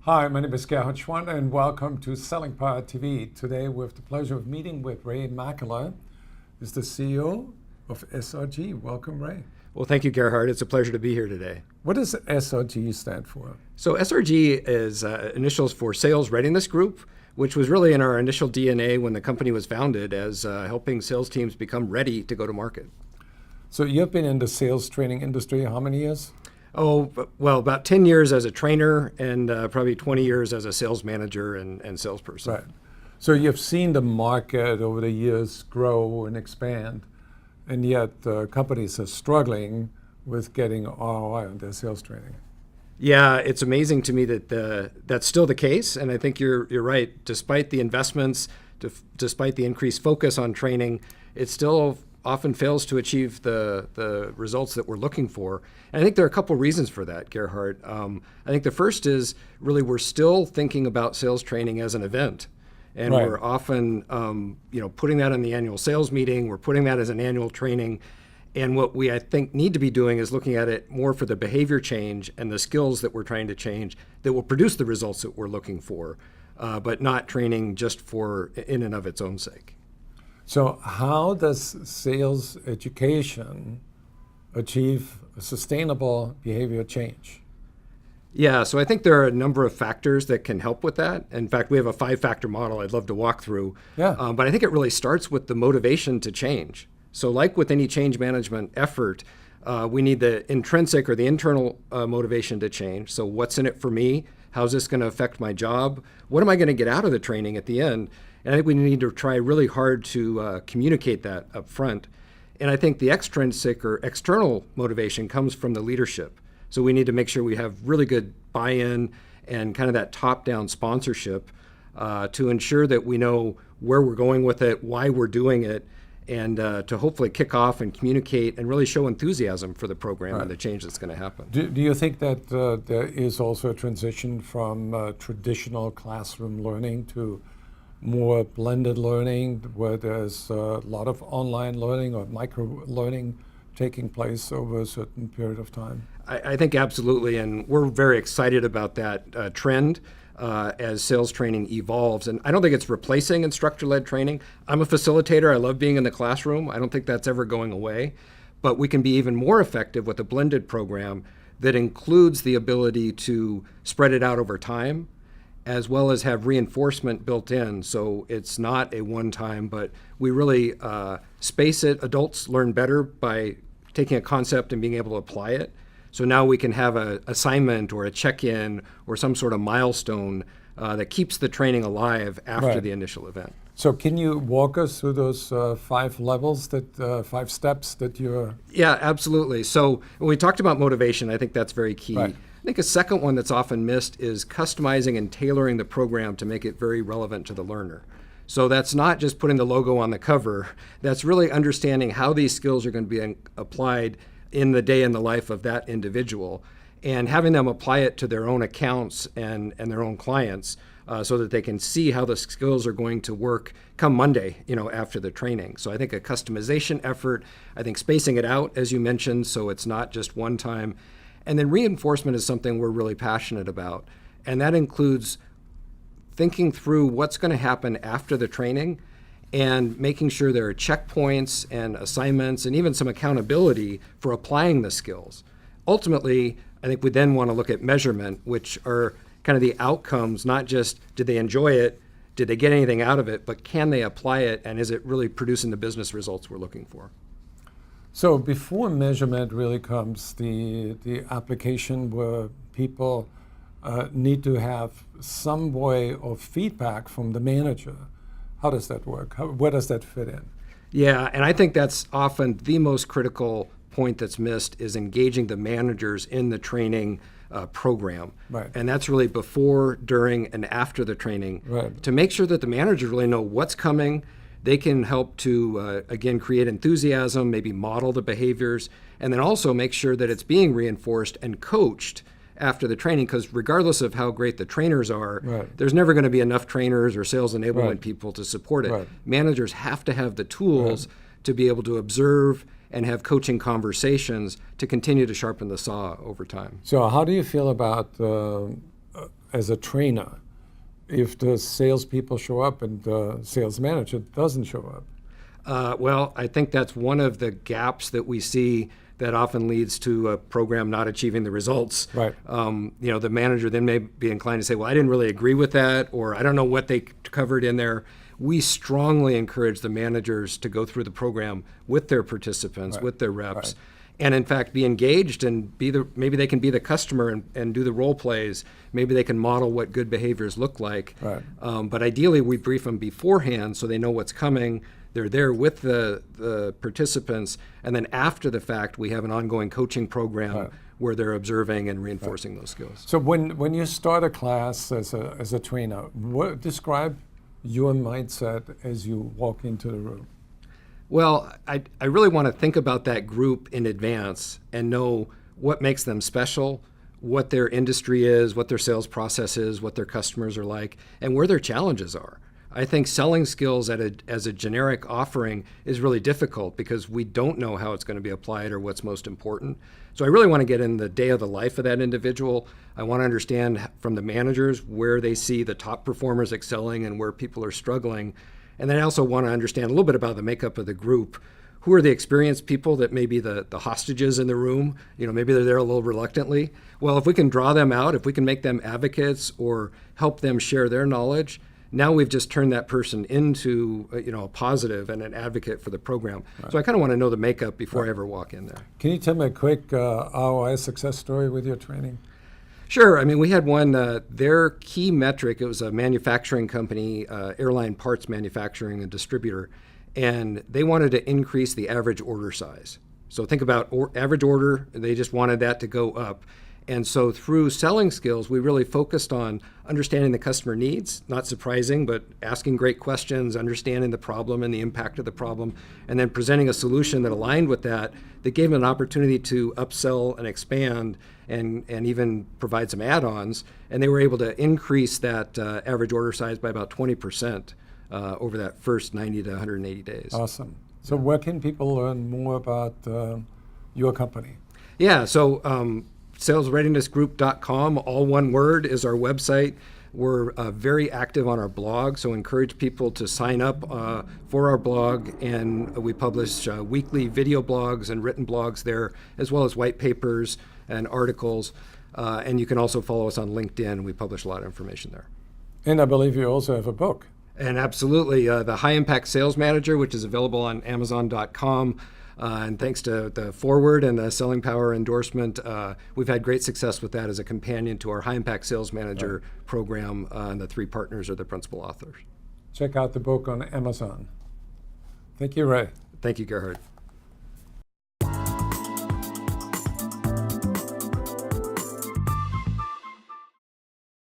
Hi, my name is Gerhard Schwan, and welcome to Selling Power TV. Today we have the pleasure of meeting with Ray Makela, who's the CEO of SRG. Welcome, Ray. Well, thank you, Gerhard. It's a pleasure to be here today. What does SRG stand for? So SRG is initials for Sales Readiness Group, which was really in our initial DNA when the company was founded as helping sales teams become ready to go to market. So you've been in the sales training industry how many years? Oh, well, about 10 years as a trainer and probably 20 years as a sales manager and salesperson. Right. So you've seen the market over the years grow and expand, and yet companies are struggling with getting ROI on their sales training. Yeah, it's amazing to me that that's still the case, and I think you're right. Despite the investments, despite the increased focus on training, it still often fails to achieve the results that we're looking for. And I think there are a couple reasons for that, Gerhard. I think the first is really we're still thinking about sales training as an event. And Right. we're often putting that in the annual sales meeting, we're putting that as an annual training. And what we, I think, need to be doing is looking at it more for the behavior change and the skills that we're trying to change that will produce the results that we're looking for, but not training just for in and of its own sake. So how does sales education achieve a sustainable behavior change? Yeah, so I think there are a number of factors that can help with that. In fact, we have a 5-factor model I'd love to walk through. Yeah. But I think it really starts with the motivation to change. So like with any change management effort, we need the intrinsic or the internal motivation to change. So what's in it for me? How's this going to affect my job? What am I going to get out of the training at the end? And I think we need to try really hard to communicate that up front. And I think the extrinsic or external motivation comes from the leadership. So we need to make sure we have really good buy-in and kind of that top-down sponsorship to ensure that we know where we're going with it, why we're doing it, and to hopefully kick off and communicate and really show enthusiasm for the program and the change that's going to happen. Do you think that there is also a transition from traditional classroom learning to more blended learning, where there's a lot of online learning or micro learning taking place over a certain period of time? I think absolutely, and we're very excited about that trend as sales training evolves. And I don't think it's replacing instructor-led training. I'm a facilitator. I love being in the classroom. I don't think that's ever going away. But we can be even more effective with a blended program that includes the ability to spread it out over time, as well as have reinforcement built in. So it's not a one-time, but we really space it. Adults learn better by taking a concept and being able to apply it. So now we can have an assignment or a check-in or some sort of milestone that keeps the training alive after the initial event. So can you walk us through those 5 levels, 5 steps that you're... Yeah, absolutely. So when we talked about motivation, I think that's very key. Right. I think a second one that's often missed is customizing and tailoring the program to make it very relevant to the learner. So that's not just putting the logo on the cover. That's really understanding how these skills are going to be applied in the day in the life of that individual and having them apply it to their own accounts and their own clients so that they can see how the skills are going to work come Monday, after the training. So I think a customization effort, I think spacing it out, as you mentioned, so it's not just one time. And then reinforcement is something we're really passionate about. And that includes thinking through what's going to happen after the training and making sure there are checkpoints and assignments and even some accountability for applying the skills. Ultimately, I think we then want to look at measurement, which are kind of the outcomes, not just did they enjoy it, did they get anything out of it, but can they apply it, and is it really producing the business results we're looking for? So before measurement really comes the application where people need to have some way of feedback from the manager. How does that work? Where does that fit in? Yeah, and I think that's often the most critical point that's missed is engaging the managers in the training program. Right. And that's really before, during, and after the training to make sure that the managers really know what's coming. They can help to, again, create enthusiasm, maybe model the behaviors, and then also make sure that it's being reinforced and coached after the training, because regardless of how great the trainers are, there's never going to be enough trainers or sales enablement people to support it. Managers have to have the tools to be able to observe and have coaching conversations to continue to sharpen the saw over time. So how do you feel about as a trainer if the salespeople show up and the sales manager doesn't show up? Well, I think that's one of the gaps that we see that often leads to a program not achieving the results. Right. The manager then may be inclined to say, well, I didn't really agree with that, or I don't know what they covered in there. We strongly encourage the managers to go through the program with their participants, with their reps, and in fact be engaged and maybe they can be the customer and do the role plays. Maybe they can model what good behaviors look like. Right. But ideally, we brief them beforehand so they know what's coming. They're there with the participants, and then after the fact, we have an ongoing coaching program where they're observing and reinforcing those skills. So when you start a class as a trainer, describe your mindset as you walk into the room. Well, I really want to think about that group in advance and know what makes them special, what their industry is, what their sales process is, what their customers are like, and where their challenges are. I think selling skills as a generic offering is really difficult because we don't know how it's going to be applied or what's most important. So I really want to get in the day of the life of that individual. I want to understand from the managers where they see the top performers excelling and where people are struggling. And then I also want to understand a little bit about the makeup of the group. Who are the experienced people that may be the hostages in the room? Maybe they're there a little reluctantly. Well, if we can draw them out, if we can make them advocates or help them share their knowledge, now we've just turned that person into a positive and an advocate for the program. So I kind of want to know the makeup before I ever walk in there. Can you tell me a quick ROI success story with your training? Sure. I mean, we had one, their key metric, it was a manufacturing company, airline parts manufacturing and distributor, and they wanted to increase the average order size. So think about average order, they just wanted that to go up. And so through selling skills, we really focused on understanding the customer needs, not surprising, but asking great questions, understanding the problem and the impact of the problem, and then presenting a solution that aligned with that gave them an opportunity to upsell and expand and even provide some add-ons. And they were able to increase that average order size by about 20% over that first 90 to 180 days. Awesome. So where can people learn more about your company? Yeah, so salesreadinessgroup.com, all one word, is our website. We're very active on our blog, so encourage people to sign up for our blog, and we publish weekly video blogs and written blogs there, as well as white papers and articles. And you can also follow us on LinkedIn. We publish a lot of information there. And I believe you also have a book. And absolutely, the High Impact Sales Manager, which is available on Amazon.com. And thanks to the forward and the Selling Power endorsement, we've had great success with that as a companion to our High Impact Sales Manager program, and the 3 partners are the principal authors. Check out the book on Amazon. Thank you, Ray. Thank you, Gerhard.